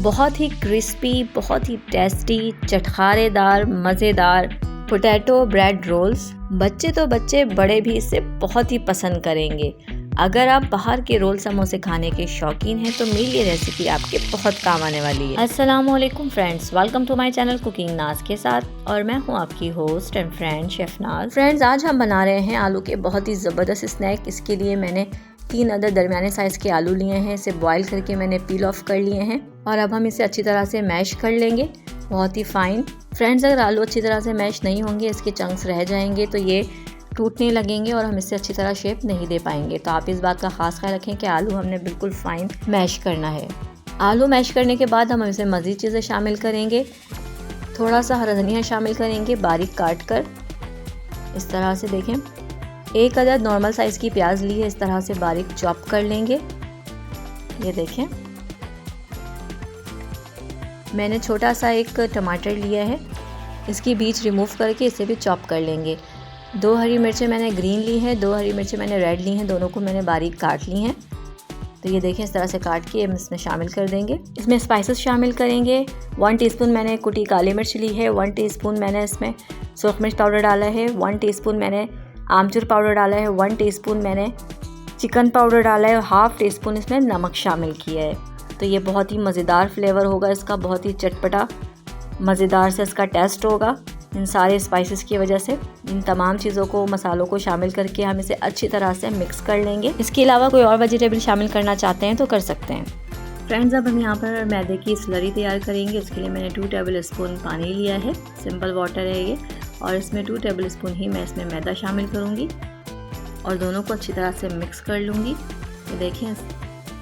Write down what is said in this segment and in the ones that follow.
बहुत ही क्रिस्पी, बहुत ही टेस्टी, चटखारेदार, मज़ेदार पोटैटो ब्रेड रोल्स। बच्चे तो बच्चे, बड़े भी इसे बहुत ही पसंद करेंगे। अगर आप बाहर के रोल समोसे खाने के शौकीन हैं तो मेरी ये रेसिपी आपके बहुत काम आने वाली है। अस्सलामुअलैकुम friends, welcome to my channel cooking Naaz के साथ, और मैं हूँ आपकी host and friend chef Naaz. Friends, आज हम बना रहे हैं आलू के बहुत ही ज़बरदस्त स्नैक। इसके लिए मैंने 3 अदद दरमियाने साइज़ के आलू लिए हैं। इसे बॉईल करके मैंने पील ऑफ कर लिए हैं और अब हम इसे अच्छी तरह से मैश कर लेंगे, बहुत ही फाइन। फ्रेंड्स, अगर आलू अच्छी तरह से मैश नहीं होंगे, इसके चंक्स रह जाएंगे तो ये टूटने लगेंगे और हम इससे अच्छी तरह शेप नहीं दे पाएंगे। तो आप इस बात का खास ख्याल रखें कि आलू हमने बिल्कुल फाइन मैश करना है। आलू मैश करने के बाद हम इसे मज़ीद चीज़ें शामिल करेंगे। थोड़ा सा हरा धनिया शामिल करेंगे बारीक काट कर, इस तरह से देखें। 1 अदद नॉर्मल साइज़ की प्याज ली है, इस तरह से बारीक चॉप कर लेंगे। ये देखें, मैंने छोटा सा एक टमाटर लिया है, इसकी बीज रिमूव करके इसे भी चॉप कर लेंगे। 2 हरी मिर्चें मैंने ग्रीन ली हैं, 2 हरी मिर्चें मैंने रेड ली हैं, दोनों को मैंने बारीक काट ली हैं। तो ये देखें, इस तरह से काट के हम इसमें शामिल कर देंगे। इसमें स्पाइसेस शामिल करेंगे। 1 टीस्पून मैंने कुटी काली मिर्च ली है, 1 टीस्पून मैंने इसमें सूख मिर्च पाउडर डाला है, 1 टीस्पून मैंने आमचूर पाउडर डाला है, 1 टीस्पून मैंने चिकन पाउडर डाला है और हाफ़ टीस्पून इसमें नमक शामिल किया है। तो ये बहुत ही मज़ेदार फ्लेवर होगा इसका, बहुत ही चटपटा मज़ेदार से इसका टेस्ट होगा इन सारे स्पाइसेस की वजह से। इन तमाम चीज़ों को, मसालों को शामिल करके हम इसे अच्छी तरह से मिक्स कर लेंगे। इसके अलावा कोई और वेजिटेबल शामिल करना चाहते हैं तो कर सकते हैं। फ्रेंड्स, अब हम यहाँ पर मैदे की स्लरी तैयार करेंगे। इसके लिए मैंने 2 टेबल स्पून पानी लिया है, सिंपल वाटर है ये, और इसमें 2 टेबल स्पून ही मैं इसमें मैदा शामिल करूँगी और दोनों को अच्छी तरह से मिक्स कर लूँगी। ये देखें,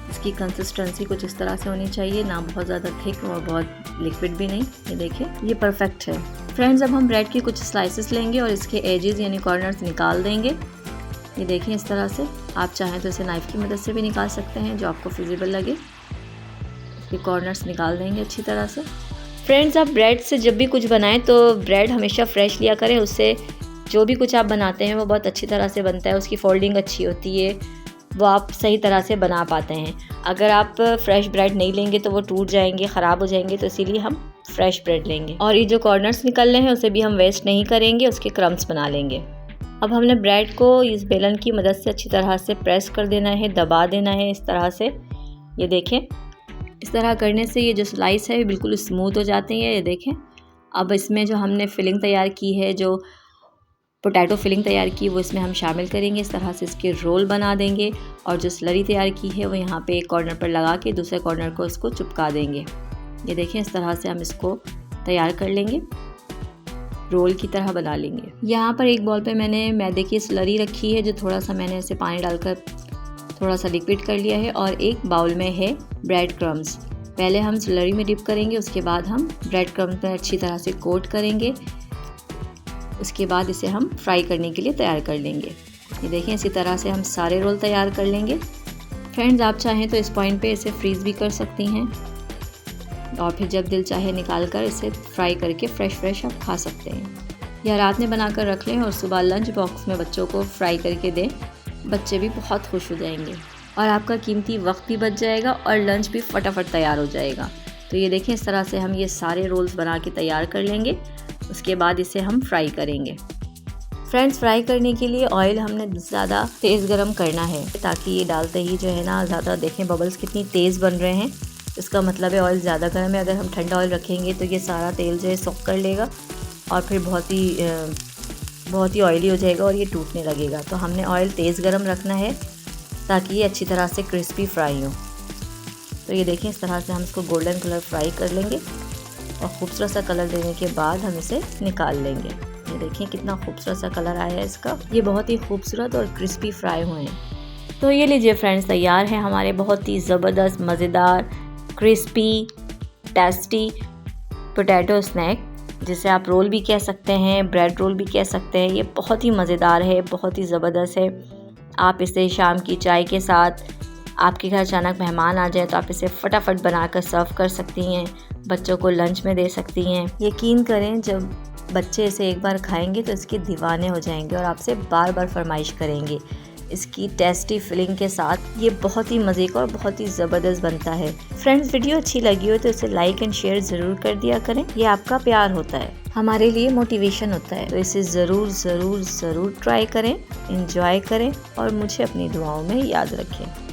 इसकी कंसिस्टेंसी कुछ इस तरह से होनी चाहिए, ना बहुत ज़्यादा थिक और बहुत लिक्विड भी नहीं। ये देखें, ये परफेक्ट है। फ्रेंड्स, अब हम ब्रेड की कुछ स्लाइसेस लेंगे और इसके एजेस यानी कॉर्नर्स निकाल देंगे। ये देखें, इस तरह से। आप चाहें तो इसे नाइफ़ की मदद से भी निकाल सकते हैं, जो आपको फिजिबल लगे। इसके कॉर्नर्स निकाल देंगे अच्छी तरह से। फ्रेंड्स, आप ब्रेड से जब भी कुछ बनाएं तो ब्रेड हमेशा फ्रेश लिया करें, उससे जो भी कुछ आप बनाते हैं वो बहुत अच्छी तरह से बनता है, उसकी फोल्डिंग अच्छी होती है, वो आप सही तरह से बना पाते हैं। अगर आप फ्रेश ब्रेड नहीं लेंगे तो वो टूट जाएंगे, ख़राब हो जाएंगे, तो इसीलिए हम फ्रेश ब्रेड लेंगे। और ये जो कॉर्नर्स निकल रहे हैं उसे भी हम वेस्ट नहीं करेंगे, उसके क्रम्स बना लेंगे। अब हमने ब्रेड को इस बेलन की मदद से अच्छी तरह से प्रेस कर देना है, दबा देना है इस तरह से। ये देखें, इस तरह करने से ये जो स्लाइस है बिल्कुल स्मूथ हो जाते हैं। ये देखें, अब इसमें जो हमने फिलिंग तैयार की है, जो पोटैटो फिलिंग तैयार की, वो इसमें हम शामिल करेंगे। इस तरह से इसके रोल बना देंगे और जो स्लरी तैयार की है वो यहाँ पे एक कॉर्नर पर लगा के दूसरे कॉर्नर को इसको चिपका देंगे। ये देखें, इस तरह से हम इसको तैयार कर लेंगे, रोल की तरह बना लेंगे। यहाँ पर एक बॉल पे मैंने मैदे की स्लरी रखी है, जो थोड़ा सा मैंने इसे पानी डालकर थोड़ा सा लिक्विड कर लिया है, और एक बाउल में है ब्रेड क्रम्स। पहले हम स्लरी में डिप करेंगे, उसके बाद हम ब्रेड क्रम्स में अच्छी तरह से कोट करेंगे। उसके बाद इसे हम फ्राई करने के लिए तैयार कर लेंगे। ये देखें, इसी तरह से हम सारे रोल तैयार कर लेंगे। फ्रेंड्स, आप चाहें तो इस पॉइंट पे इसे फ्रीज़ भी कर सकती हैं और फिर जब दिल चाहे निकाल कर इसे फ्राई करके फ्रेश आप खा सकते हैं, या रात में बना कर रख लें और सुबह लंच बॉक्स में बच्चों को फ्राई करके दें। बच्चे भी बहुत खुश हो जाएंगे और आपका कीमती वक्त भी बच जाएगा और लंच भी फटाफट तैयार हो जाएगा। तो ये देखें, इस तरह से हम ये सारे रोल्स बना के तैयार कर लेंगे। उसके बाद इसे हम फ्राई करेंगे। फ्रेंड्स, फ्राई करने के लिए ऑयल हमने ज़्यादा तेज़ गरम करना है, ताकि ये डालते ही जो है ना, ज़्यादा देखें बबल्स कितनी तेज़ बन रहे हैं, इसका मतलब है ऑयल ज़्यादा गर्म है। अगर हम ठंडा ऑयल रखेंगे तो ये सारा तेल जो है सोख कर लेगा और फिर बहुत ही ऑयली हो जाएगा और ये टूटने लगेगा। तो हमने ऑयल तेज़ गरम रखना है ताकि ये अच्छी तरह से क्रिस्पी फ्राई हो। तो ये देखें, इस तरह से हम इसको गोल्डन कलर फ्राई कर लेंगे और ख़ूबसूरत सा कलर देने के बाद हम इसे निकाल लेंगे। ये देखें, कितना खूबसूरत सा कलर आया है इसका, ये बहुत ही खूबसूरत और क्रिस्पी फ्राई हुए हैं। तो ये लीजिए फ्रेंड्स, तैयार है हमारे बहुत ही ज़बरदस्त, मज़ेदार, क्रिस्पी, टेस्टी पोटैटो स्नैक, जिसे आप रोल भी कह सकते हैं, ब्रेड रोल भी कह सकते हैं। ये बहुत ही मज़ेदार है, बहुत ही ज़बरदस्त है। आप इसे शाम की चाय के साथ, आपके घर अचानक मेहमान आ जाए तो आप इसे फटाफट बनाकर सर्व कर सकती हैं, बच्चों को लंच में दे सकती हैं। यकीन करें, जब बच्चे इसे एक बार खाएंगे तो इसके दीवाने हो जाएंगे और आपसे बार बार फरमाइश करेंगे। इसकी टेस्टी फिलिंग के साथ ये बहुत ही मज़े का और बहुत ही ज़बरदस्त बनता है। फ्रेंड्स, वीडियो अच्छी लगी हो तो इसे लाइक एंड शेयर ज़रूर कर दिया करें, ये आपका प्यार होता है, हमारे लिए मोटिवेशन होता है। तो इसे ज़रूर ज़रूर ज़रूर ट्राई करें, एंजॉय करें और मुझे अपनी दुआओं में याद रखें।